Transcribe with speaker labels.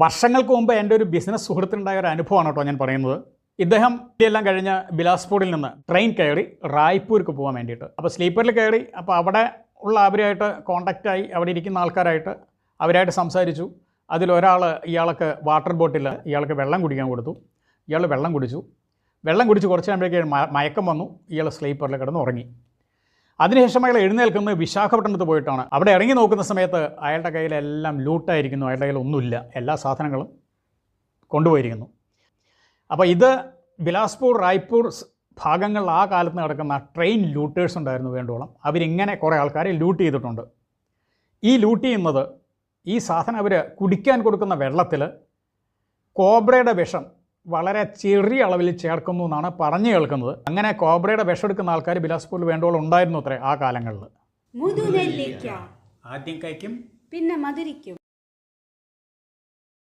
Speaker 1: വർഷങ്ങൾക്ക് മുമ്പ് എൻ്റെ ഒരു ബിസിനസ് സുഹൃത്തിനുണ്ടായ ഒരു അനുഭവമാണ് കേട്ടോ ഞാൻ പറയുന്നത്. ഇദ്ദേഹം ഇതെല്ലാം കഴിഞ്ഞ് ബിലാസ്പൂരിൽ നിന്ന് ട്രെയിൻ കയറി റായ്പൂർക്ക് പോകാൻ വേണ്ടിയിട്ട്. അപ്പോൾ സ്ലീപ്പറിൽ കയറി. അപ്പോൾ അവിടെ ഉള്ള അവരുമായിട്ട് കോൺടാക്റ്റായി, അവിടെ ഇരിക്കുന്ന ആൾക്കാരായിട്ട് അവരായിട്ട് സംസാരിച്ചു. അതിലൊരാൾ ഇയാൾക്ക് വാട്ടർ ബോട്ടിൽ ഇയാൾക്ക് വെള്ളം കുടിക്കാൻ കൊടുത്തു. ഇയാൾ വെള്ളം കുടിച്ച് കുറച്ച് കഴിയുമ്പോഴേക്കും മയക്കം വന്നു. ഇയാൾ സ്ലീപ്പറിൽ കിടന്ന് ഉറങ്ങി. അതിനുശേഷം അയാൾ എഴുന്നേൽക്കുന്നത് വിശാഖപട്ടണത്ത് പോയിട്ടാണ്. അവിടെ ഇറങ്ങി നോക്കുന്ന സമയത്ത് അയാളുടെ കയ്യിലെല്ലാം ലൂട്ടായിരിക്കുന്നു. അയാളുടെ കയ്യിൽ ഒന്നുമില്ല, എല്ലാ സാധനങ്ങളും കൊണ്ടുപോയിരിക്കുന്നു. അപ്പോൾ ഇത് ബിലാസ്പൂർ, റായ്പൂർ ഭാഗങ്ങളിൽ ആ കാലത്ത് നടക്കുന്ന ട്രെയിൻ ലൂട്ടേഴ്സ് ഉണ്ടായിരുന്നു വേണ്ടോളം. അവരിങ്ങനെ കുറേ ആൾക്കാരെ ലൂട്ട് ചെയ്തിട്ടുണ്ട്. ഈ ലൂട്ട് ചെയ്യുന്നത്, ഈ സാധനം അവർ കുടിക്കാൻ കൊടുക്കുന്ന വെള്ളത്തിൽ കോബ്രയുടെ വിഷം വളരെ ചെറിയ അളവിൽ ചേർക്കുന്നു എന്നാണ് പറഞ്ഞു കേൾക്കുന്നത്. അങ്ങനെ കോബ്രയുടെ വിഷം എടുക്കുന്ന ആൾക്കാർ ബിലാസ്പൂരിൽ വേണ്ടോളം ഉണ്ടായിരുന്നു അത്രേ ആ കാലങ്ങളിൽ.
Speaker 2: മുതുനെല്ലിക്ക
Speaker 1: ആദ്യം കഴിക്കും,
Speaker 2: പിന്നെ മധുരിക്കും.